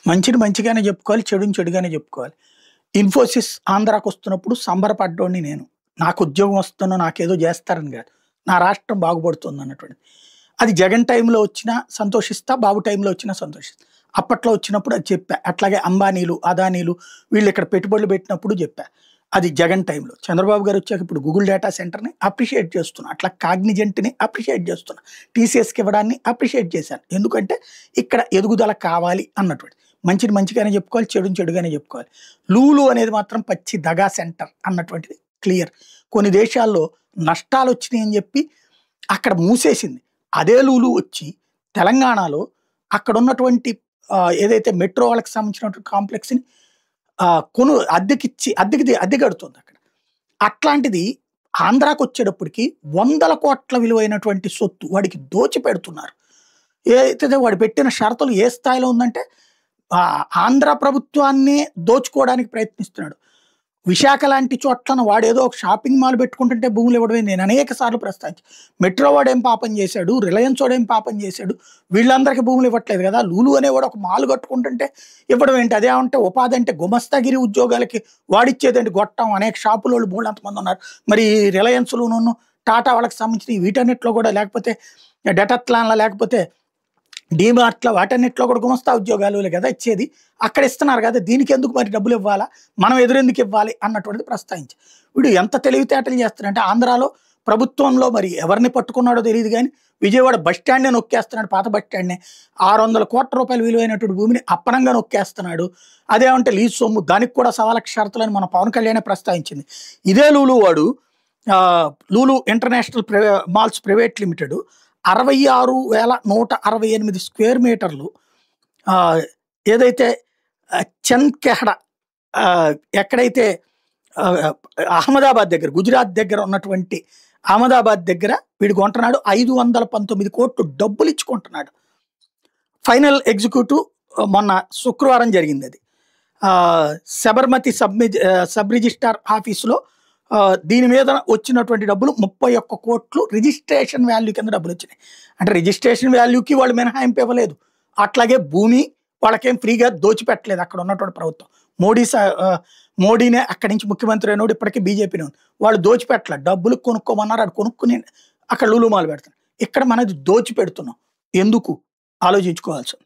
మంచిని మంచిగానే చెప్పుకోవాలి. చెడుని చెడుగానే చెప్పుకోవాలి. ఇన్ఫోసిస్ ఆంధ్రాకొస్తున్నప్పుడు సంబరపడ్డోడిని నేను. నాకు ఉద్యోగం వస్తుందో నాకేదో జేస్తారని గాదు. నా రాష్ట్రం బాగుపడుతుందన్నటువంటిది. అది జగన్ టైంలో వచ్చినా సంతోషిస్తా, బాబు టైంలో వచ్చినా సంతోషిస్తా. అప్పట్లో వచ్చినప్పుడు అది చెప్పా. అట్లాగే అంబానీలు, అదానీలు వీళ్ళిక్కడ పెట్టుబడులు పెట్టినప్పుడు జెప్పా. అది జగన్ టైంలో. చంద్రబాబు గారు వచ్చాక ఇప్పుడు గూగుల్ డేటా సెంటర్‌ని అప్రిషియేట్ చేస్తున్నా. అట్లా కాగ్నిజెంట్‌ని అప్రిషియేట్ చేస్తున్నా. టీసీఎస్‌కి ఇవ్వడాన్ని అప్రిషియేట్ చేశాను. ఎందుకంటే ఇక్కడ ఎదుగుదల కావాలి అన్నటువంటిది. మంచిని మంచిగానే చెప్పుకోవాలి. చెడుని చెడుగానే చెప్పుకోవాలి. లూలు అనేది మాత్రం పచ్చి దగా సెంటర్ అన్నటువంటిది క్లియర్. కొన్ని దేశాల్లో నష్టాలొచ్చినాయి అని జెప్పి అక్కడ మూసేసింది. అదే లూలు వచ్చి తెలంగాణలో అక్కడున్నటువంటి ఏదైతే మెట్రో వాళ్ళకి సంబంధించినటువంటి కాంప్లెక్స్‌ని అద్దెకి కడుతోందక్కడ. అట్లాంటిది ఆంధ్రాకొచ్చేటప్పటికి వందల కోట్ల విలువైనటువంటి సొత్తు వాడికి దోచిపెడుతున్నారు. ఏదైతే వాడు పెట్టిన షరతులు ఏ స్థాయిలో ఉందంటే ఆంధ్ర ప్రభుత్వాన్నే దోచుకోవడానికి ప్రయత్నిస్తున్నాడు. విశాఖ లాంటి చోట్లను వాడేదో ఒక షాపింగ్ మాల్ పెట్టుకుంటుంటే భూములు ఇవ్వడమే నేను అనేక సార్లు ప్రస్తావించాను. మెట్రో వాడేం పాపం చేశాడు, రిలయన్స్ వాడేం పాపం చేశాడు, వీళ్ళందరికీ భూములు ఇవ్వట్లేదు కదా. లూలు అనేవాడు ఒక మాల్ కట్టుకుంటుంటే ఇవ్వడం ఏంటి? అదేమంటే ఉపాధి అంటే గుమస్తాగిరి ఉద్యోగాలకి వాడిచ్చేదండి గొట్టం. అనేక షాపులోళ్ళు బోల్డంతమంది ఉన్నారు. మరి రిలయన్స్‌లోను, టాటా వాళ్ళకి సంబంధించిన వీటన్నిటిలో కూడా లేకపోతే డెటాథ్లాన్‌లా లేకపోతే డీమార్ట్‌లో వాటన్నిటిలో కూడా గుమస్తా ఉద్యోగాలులే కదా ఇచ్చేది. అక్కడ ఇస్తున్నారు కదా. దీనికి ఎందుకు మరి డబ్బులు ఇవ్వాలా? మనం ఎదురెందుకు ఇవ్వాలి అన్నటువంటిది ప్రస్తావించి. వీడు ఎంత తెలివితేటలు చేస్తున్నాడంటే ఆంధ్రాలో ప్రభుత్వంలో మరి ఎవరిని పట్టుకున్నాడో తెలీదు గానీ విజయవాడ బస్ స్టాండ్‌నే నొక్కేస్తున్నాడు. పాత బస్ స్టాండ్‌నే. 600 కోట్ల రూపాయల విలువైనటువంటి భూమిని అప్పనంగా నొక్కేస్తున్నాడు. అదేమంటే లీజ్ సొమ్ము దానికి కూడా 1,00,000 షరతులని మన పవన్ కళ్యాణే ప్రస్తావించింది. ఇదే లూలు వాడు Lulu international malls private limited 66,168 square మీటర్లు ఏదైతే చంద్‌కెహడ ఎక్కడైతే అహ్మదాబాద్ దగ్గర గుజరాత్ దగ్గర ఉన్నటువంటి అహ్మదాబాద్ దగ్గర వీడు కొంటున్నాడు. 519 కోట్లు డబ్బులు ఇచ్చి కొంటున్నాడు. ఫైనల్ ఎగ్జిక్యూటివ్ మొన్న శుక్రవారం జరిగిందది. సబర్మతి సబ్ రిజిస్ట్రార్ ఆఫీసులో దీని మీద వచ్చినటువంటి డబ్బులు 31 కోట్లు రిజిస్ట్రేషన్ వాల్యూ కింద డబ్బులు వచ్చినాయి. అంటే రిజిస్ట్రేషన్ వాల్యూకి వాళ్ళు మినహాయింపు ఇవ్వలేదు. అట్లాగే భూమి వాళ్ళకేం ఫ్రీగా దోచిపెట్టలేదు అక్కడ ఉన్నటువంటి ప్రభుత్వం. మోడీనే అక్కడి నుంచి ముఖ్యమంత్రి అయినోడు ఇప్పటికీ బీజేపీనే ఉంది. వాళ్ళు దోచిపెట్టలేదు. డబ్బులు కొనుక్కోమన్నారు. అది కొనుక్కుని అక్కడ లూలు మాల్ పెడతారు. ఇక్కడ మనది దోచిపెడుతున్నాం. ఎందుకు ఆలోచించుకోవాల్సింది.